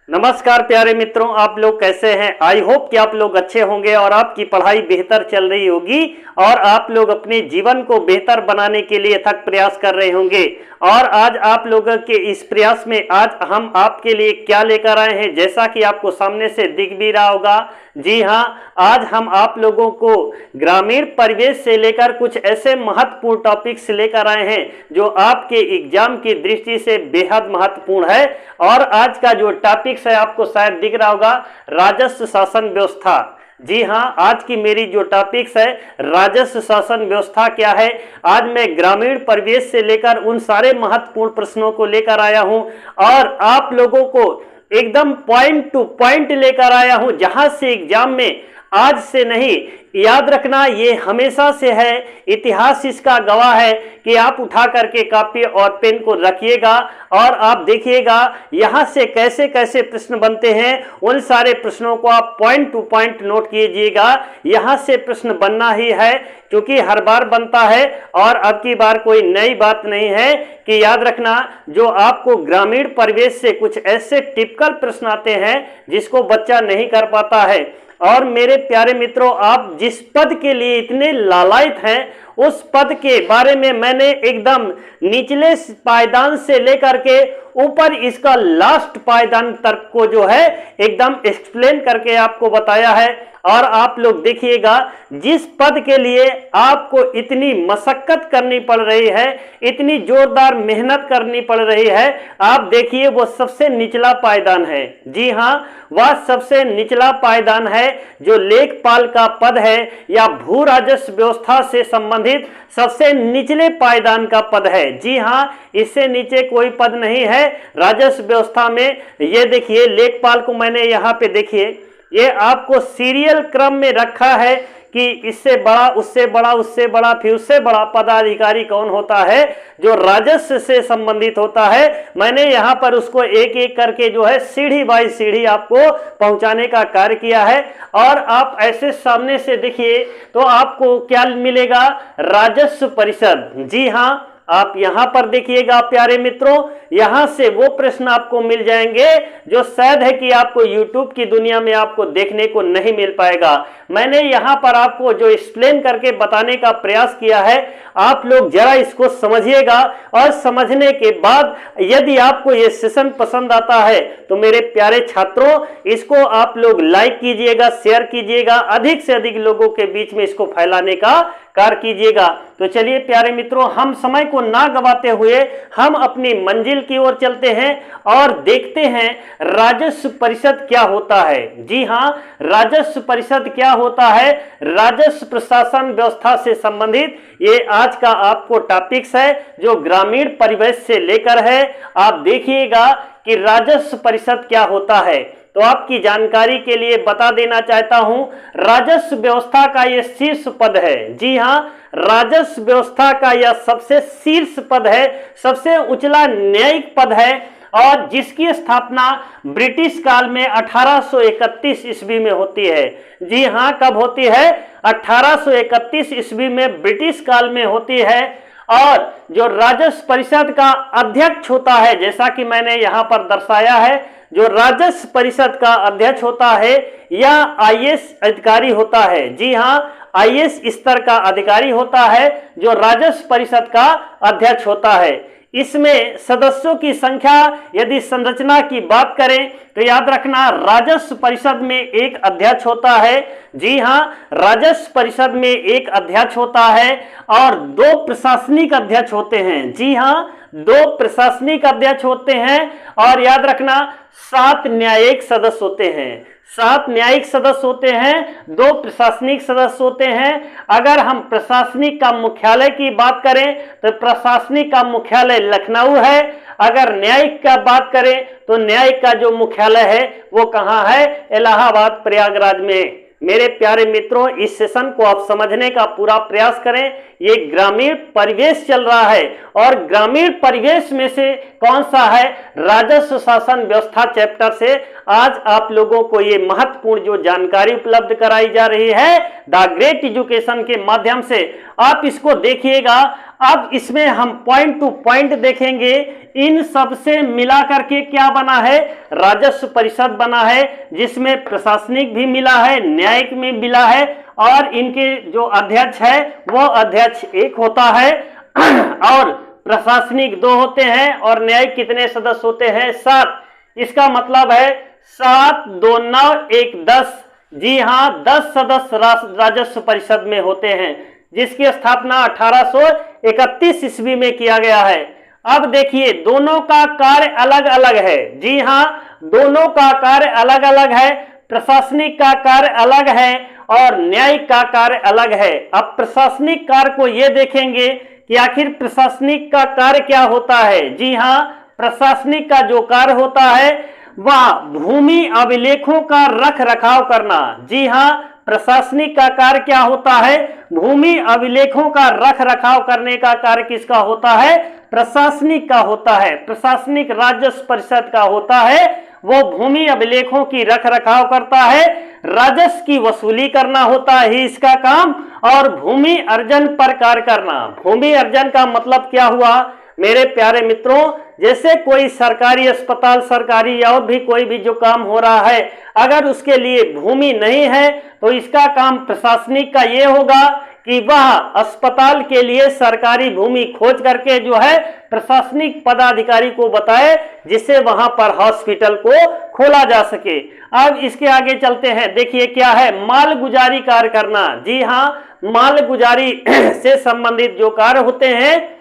नमस्कार प्यारे मित्रों, आप लोग कैसे हैं। आई होप कि आप लोग अच्छे होंगे और आपकी पढ़ाई बेहतर चल रही होगी और आप लोग अपने जीवन को बेहतर बनाने के लिए अथक प्रयास कर रहे होंगे। और आज आप लोगों के इस प्रयास में आज हम आपके लिए क्या लेकर आए हैं, जैसा कि आपको सामने से दिख भी रहा होगा। जी हाँ, आज हम आप लोगों को ग्रामीण परिवेश से लेकर कुछ ऐसे महत्वपूर्ण टॉपिक्स लेकर आए हैं जो आपके एग्जाम की दृष्टि से बेहद महत्वपूर्ण है। और आज का जो टॉपिक्स है आपको शायद दिख रहा होगा, राजस्व शासन व्यवस्था। जी हाँ, आज की मेरी जो टॉपिक्स है राजस्व शासन व्यवस्था क्या है। आज मैं ग्रामीण परिवेश से लेकर उन सारे महत्वपूर्ण प्रश्नों को लेकर आया हूं और आप लोगों को एकदम पॉइंट टू पॉइंट लेकर आया हूं, जहां से एग्जाम में आज से नहीं, याद रखना ये हमेशा से है, इतिहास इसका गवाह है कि आप उठा करके कॉपी और पेन को रखिएगा और आप देखिएगा यहाँ से कैसे कैसे प्रश्न बनते हैं। उन सारे प्रश्नों को आप पॉइंट टू पॉइंट नोट कीजिएगा। यहाँ से प्रश्न बनना ही है क्योंकि हर बार बनता है और अब की बार कोई नई बात नहीं है। कि याद रखना, जो आपको ग्रामीण परिवेश से कुछ ऐसे टिपिकल प्रश्न आते हैं जिसको बच्चा नहीं कर पाता है। और मेरे प्यारे मित्रों, आप जिस पद के लिए इतने लालायित हैं उस पद के बारे में मैंने एकदम निचले पायदान से लेकर के ऊपर इसका लास्ट पायदान तक को जो है एकदम एक्सप्लेन करके आपको बताया है। और आप लोग देखिएगा, जिस पद के लिए आपको इतनी मशक्कत करनी पड़ रही है, इतनी जोरदार मेहनत करनी पड़ रही है, आप देखिए वो सबसे निचला पायदान है। जी हाँ, वह सबसे निचला पायदान है जो लेखपाल का पद है या भू राजस्व व्यवस्था से संबंधित सबसे निचले पायदान का पद है। जी हाँ, इससे नीचे कोई पद नहीं है राजस्व व्यवस्था में। ये देखिए, लेखपाल को मैंने यहाँ पे देखिए, ये आपको सीरियल क्रम में रखा है कि इससे बड़ा, उससे बड़ा, उससे बड़ा, फिर उससे बड़ा पदाधिकारी कौन होता है जो राजस्व से संबंधित होता है। मैंने यहाँ पर उसको एक एक करके जो है सीढ़ी बाई सीढ़ी आपको पहुंचाने का कार्य किया है। और आप ऐसे सामने से देखिए तो आपको क्या मिलेगा, राजस्व परिषद। जी हाँ, आप यहां पर देखिएगा प्यारे मित्रों, यहां से वो प्रश्न आपको मिल जाएंगे जो शायद है कि आपको YouTube की दुनिया में आपको देखने को नहीं मिल पाएगा। मैंने यहां पर आपको जो एक्सप्लेन करके बताने का प्रयास किया है, आप लोग जरा इसको समझिएगा और समझने के बाद यदि आपको ये सेशन पसंद आता है तो मेरे प्यारे छात्रों, इसको आप लोग लाइक कीजिएगा, शेयर कीजिएगा, अधिक से अधिक लोगों के बीच में इसको फैलाने का कार्य कीजिएगा। तो चलिए प्यारे मित्रों, हम समय को ना गवाते हुए हम अपनी मंजिल की ओर चलते हैं और देखते हैं राजस्व परिषद क्या होता है। जी हाँ, राजस्व परिषद क्या होता है, राजस्व प्रशासन व्यवस्था से संबंधित ये आज का आपको टॉपिक्स है जो ग्रामीण परिवेश से लेकर है। आप देखिएगा कि राजस्व परिषद क्या होता है। तो आपकी जानकारी के लिए बता देना चाहता हूं, राजस्व व्यवस्था का यह शीर्ष पद है। जी हां, राजस्व व्यवस्था का यह सबसे शीर्ष पद है, सबसे उचला न्यायिक पद है और जिसकी स्थापना ब्रिटिश काल में 1831 ईस्वी में होती है। जी हां, कब होती है, 1831 ईस्वी में ब्रिटिश काल में होती है। और जो राजस्व परिषद का अध्यक्ष होता है, जैसा कि मैंने यहां पर दर्शाया है, जो राजस्व परिषद का अध्यक्ष होता है या आईएएस अधिकारी होता है। जी हां, आईएएस स्तर का अधिकारी होता है जो राजस्व परिषद का अध्यक्ष होता है। इसमें सदस्यों की संख्या, यदि संरचना की बात करें तो याद रखना, राजस्व परिषद में एक अध्यक्ष होता है। जी हां, राजस्व परिषद में एक अध्यक्ष होता है और 2 प्रशासनिक अध्यक्ष होते हैं। जी हां, 2 प्रशासनिक अध्यक्ष होते हैं और याद रखना 7 न्यायिक सदस्य होते हैं। 7 न्यायिक सदस्य होते हैं, 2 प्रशासनिक सदस्य होते हैं। अगर हम प्रशासनिक का मुख्यालय की बात करें तो प्रशासनिक का मुख्यालय लखनऊ है। अगर न्यायिक का बात करें तो न्यायिक का जो मुख्यालय है वो कहाँ है, इलाहाबाद प्रयागराज में। मेरे प्यारे मित्रों, इस सेशन को आप समझने का पूरा प्रयास करें। ये ग्रामीण परिवेश चल रहा है और ग्रामीण परिवेश में से कौन सा है, राजस्व शासन व्यवस्था चैप्टर से आज आप लोगों को ये महत्वपूर्ण जो जानकारी उपलब्ध कराई जा रही है द ग्रेट एजुकेशन के माध्यम से, आप इसको देखिएगा। अब इसमें हम पॉइंट टू पॉइंट देखेंगे, इन सब से मिला करके क्या बना है, राजस्व परिषद बना है, जिसमें प्रशासनिक भी मिला है, न्यायिक भी मिला है, और इनके जो अध्यक्ष है वो अध्यक्ष एक होता है और प्रशासनिक 2 होते हैं, और न्यायिक कितने सदस्य होते हैं, 7। इसका मतलब है 7 2 9 1 10। जी हाँ, 10 सदस्य राजस्व परिषद में होते हैं, जिसकी स्थापना 1831 ईस्वी में किया गया है। अब देखिए, दोनों का कार्य अलग अलग है। जी हाँ, दोनों का कार्य अलग अलग है, प्रशासनिक का कार्य अलग है और न्यायिक का कार्य अलग है। अब प्रशासनिक कार्य को ये देखेंगे कि आखिर प्रशासनिक का कार्य क्या होता है। जी हाँ, प्रशासनिक का जो कार्य होता है वह भूमि अभिलेखों का रख रखाव करना। जी हाँ, प्रशासनिक का कार्य क्या होता है, भूमि अभिलेखों का रख रखाव करने का कार्य किसका होता है, प्रशासनिक का होता है। प्रशासनिक राजस्व परिषद का होता है, वो भूमि अभिलेखों की रख रखाव करता है, राजस्व की वसूली करना होता है इसका काम, और भूमि अर्जन पर कार्य करना। भूमि अर्जन का मतलब क्या हुआ मेरे प्यारे मित्रों, जैसे कोई सरकारी अस्पताल, सरकारी या और भी कोई भी जो काम हो रहा है, अगर उसके लिए भूमि नहीं है तो इसका काम प्रशासनिक का ये होगा कि वह अस्पताल के लिए सरकारी भूमि खोज करके जो है प्रशासनिक पदाधिकारी को बताए, जिससे वहां पर हॉस्पिटल को खोला जा सके। अब इसके आगे चलते हैं, देखिए क्या है, माल गुजारी कार्य करना। जी हाँ, माल गुजारी से संबंधित जो कार्य होते हैं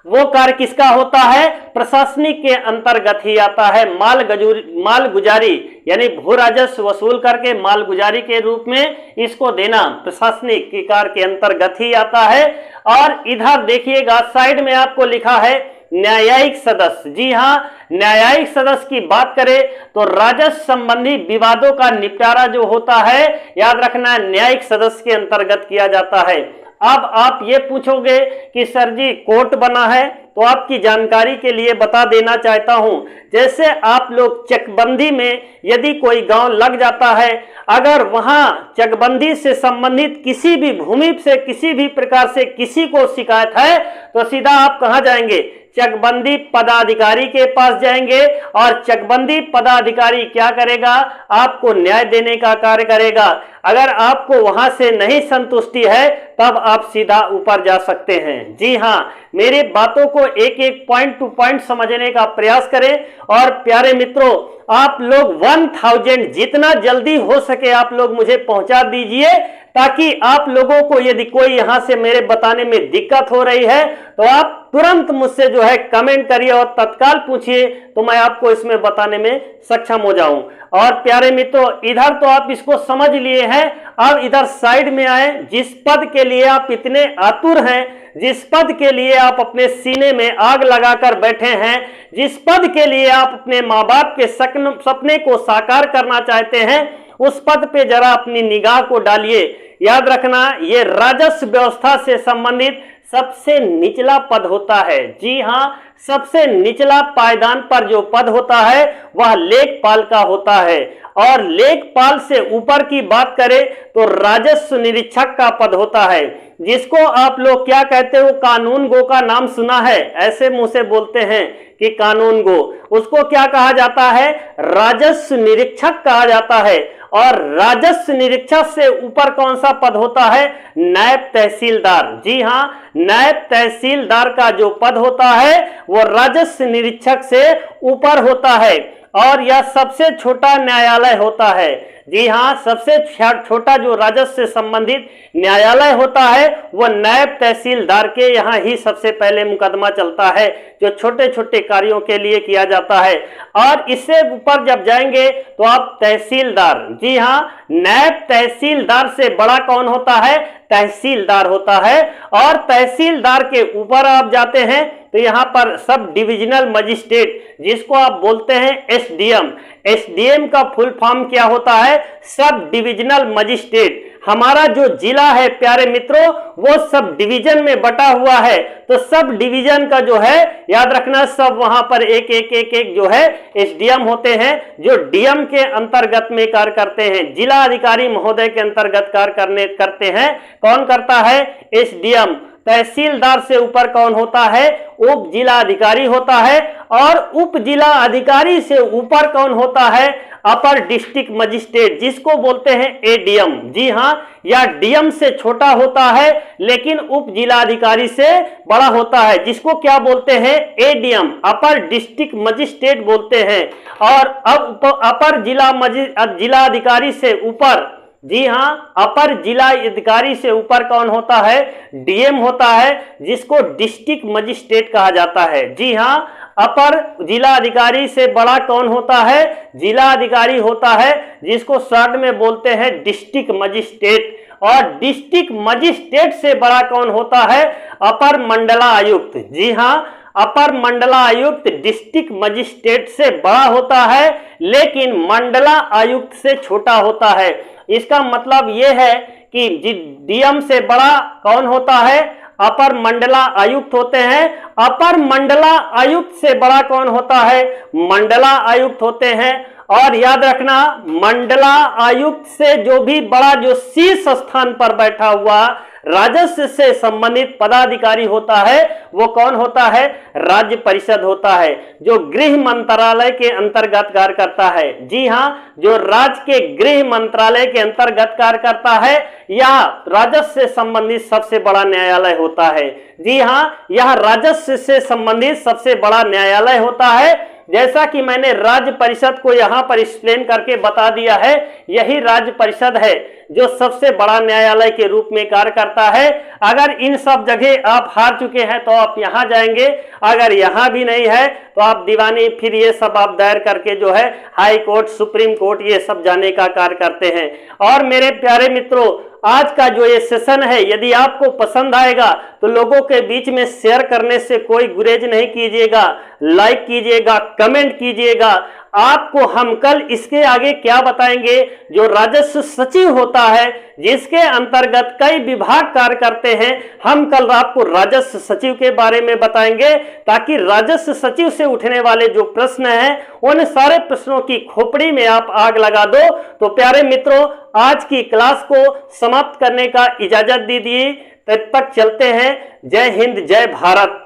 वो कार्य किसका होता है, प्रशासनिक के अंतर्गत ही आता है। माल गुजारी यानी भू राजस्व वसूल करके माल गुजारी के रूप में इसको देना प्रशासनिक के कार्य के अंतर्गत ही आता है। और इधर देखिएगा साइड में आपको लिखा है न्यायिक सदस्य। जी हाँ, न्यायिक सदस्य की बात करें तो राजस्व संबंधी विवादों का निपटारा जो होता है, याद रखना, न्यायिक सदस्य के अंतर्गत किया जाता है। अब आप ये पूछोगे कि सर जी कोर्ट बना है, तो आपकी जानकारी के लिए बता देना चाहता हूं, जैसे आप लोग चकबंदी में यदि कोई गांव लग जाता है, अगर वहां चकबंदी से संबंधित किसी भी भूमि से किसी भी प्रकार से किसी को शिकायत है, तो सीधा आप कहां जाएंगे, चकबंदी पदाधिकारी के पास जाएंगे, और चकबंदी पदाधिकारी क्या करेगा, आपको न्याय देने का कार्य करेगा। अगर आपको वहां से नहीं संतुष्टि है तब आप सीधा ऊपर जा सकते हैं। जी हाँ, मेरी बातों को एक एक पॉइंट टू पॉइंट समझने का प्रयास करें। और प्यारे मित्रों, आप लोग 1000 जितना जल्दी हो सके आप लोग मुझे पहुंचा दीजिए, ताकि आप लोगों को यदि कोई यहां से मेरे बताने में दिक्कत हो रही है तो आप तुरंत मुझसे जो है कमेंट करिए और तत्काल पूछिए, तो मैं आपको इसमें बताने में सक्षम हो जाऊं। और प्यारे मित्रों, इधर तो आप इसको समझ लिए हैं, अब इधर साइड में आए, जिस पद के लिए आप इतने आतुर हैं, जिस पद के लिए आप अपने सीने में आग लगाकर बैठे हैं, जिस पद के लिए आप अपने माँ बाप के सपने को साकार करना चाहते हैं, उस पद पे जरा अपनी निगाह को डालिए। याद रखना, ये राजस्व व्यवस्था से संबंधित सबसे निचला पद होता है। जी हाँ, सबसे निचला पायदान पर जो पद होता है वह लेखपाल का होता है। और लेखपाल से ऊपर की बात करें तो राजस्व निरीक्षक का पद होता है, जिसको आप लोग क्या कहते हो, कानून गो का नाम सुना है, ऐसे मुंह से बोलते हैं कि कानून गो, उसको क्या कहा जाता है, राजस्व निरीक्षक कहा जाता है। और राजस्व निरीक्षक से ऊपर कौन सा पद होता है, नायब तहसीलदार। जी हाँ, नायब तहसीलदार का जो पद होता है वो राजस्व निरीक्षक से ऊपर होता है, और यह सबसे छोटा न्यायालय होता है। जी हाँ, सबसे छोटा जो राजस्व से संबंधित न्यायालय होता है वो नायब तहसीलदार के यहाँ ही सबसे पहले मुकदमा चलता है, जो छोटे छोटे कार्यों के लिए किया जाता है। और इससे ऊपर जब जाएंगे तो आप तहसीलदार, जी हाँ, नायब तहसीलदार से बड़ा कौन होता है, तहसीलदार होता है। और तहसीलदार के ऊपर आप जाते हैं तो यहाँ पर सब डिविजनल मजिस्ट्रेट, जिसको आप बोलते हैं एसडीएम। एसडीएम का फुल फॉर्म क्या होता है, सब डिविजनल मजिस्ट्रेट। हमारा जो जिला है प्यारे मित्रों वो सब डिवीजन में बटा हुआ है, तो सब डिवीजन का जो है याद रखना, सब वहां पर एक एक एक एक जो है एसडीएम होते हैं, जो डीएम के अंतर्गत में कार्य करते हैं, जिला अधिकारी महोदय के अंतर्गत कार्य करते हैं। कौन करता है, एसडीएम। तहसीलदार से ऊपर कौन होता है? उप जिला अधिकारी होता है। और उप जिला अधिकारी से ऊपर कौन होता है? अपर डिस्ट्रिक्ट मजिस्ट्रेट, जिसको बोलते हैं एडीएम। जी हां, या डीएम से छोटा होता है लेकिन उप जिला अधिकारी से बड़ा होता है, जिसको क्या बोलते हैं? एडीएम, अपर डिस्ट्रिक्ट मजिस्ट्रेट बोलते हैं। और अब अपर जिला अधिकारी से ऊपर, जी हां, अपर जिला अधिकारी से ऊपर कौन होता है? डीएम होता है, जिसको डिस्ट्रिक्ट मजिस्ट्रेट कहा जाता है। जी हां, अपर जिला अधिकारी से बड़ा कौन होता है? जिला अधिकारी होता है, जिसको शॉर्ट में बोलते हैं डिस्ट्रिक्ट मजिस्ट्रेट। और डिस्ट्रिक्ट मजिस्ट्रेट से बड़ा कौन होता है? अपर मंडला आयुक्त। जी हां, अपर मंडला आयुक्त डिस्ट्रिक्ट मजिस्ट्रेट से बड़ा होता है लेकिन मंडला आयुक्त से छोटा होता है। इसका मतलब यह है कि डीएम से बड़ा कौन होता है? अपर मंडला आयुक्त होते हैं। अपर मंडला आयुक्त से बड़ा कौन होता है? मंडला आयुक्त होते हैं। और याद रखना, मंडला आयुक्त से जो भी बड़ा, जो शीर्ष स्थान पर बैठा हुआ राजस्व से संबंधित पदाधिकारी होता है, वो कौन होता है? राज्य परिषद होता है, जो गृह मंत्रालय के अंतर्गत कार्य करता है। जी हां, जो राज्य के गृह मंत्रालय के अंतर्गत कार्य करता है, यह राजस्व से संबंधित सबसे बड़ा न्यायालय होता है। जी हां, यह राजस्व से संबंधित सबसे बड़ा न्यायालय होता है। जैसा कि मैंने राज्य परिषद को यहां पर एक्सप्लेन करके बता दिया है, यही राज्य परिषद है जो सबसे बड़ा न्यायालय के रूप में कार्य करता है। अगर इन सब जगह आप हार चुके हैं तो आप यहां जाएंगे, अगर यहां भी नहीं है तो आप दीवानी फिर ये सब आप दायर करके जो है हाई कोर्ट, सुप्रीम कोर्ट, ये सब जाने का कार्य करते हैं। और मेरे प्यारे मित्रों, आज का जो ये सेशन है, यदि आपको पसंद आएगा तो लोगों के बीच में शेयर करने से कोई गुरेज नहीं कीजिएगा, लाइक कीजिएगा, कमेंट कीजिएगा। आपको हम कल इसके आगे क्या बताएंगे, जो राजस्व सचिव होता है, जिसके अंतर्गत कई विभाग कार्य करते हैं, हम कल आपको राजस्व सचिव के बारे में बताएंगे, ताकि राजस्व सचिव से उठने वाले जो प्रश्न हैं, उन सारे प्रश्नों की खोपड़ी में आप आग लगा दो। तो प्यारे मित्रों, आज की क्लास को समाप्त करने का इजाजत दीजिए। तब तक चलते हैं। जय हिंद, जय भारत।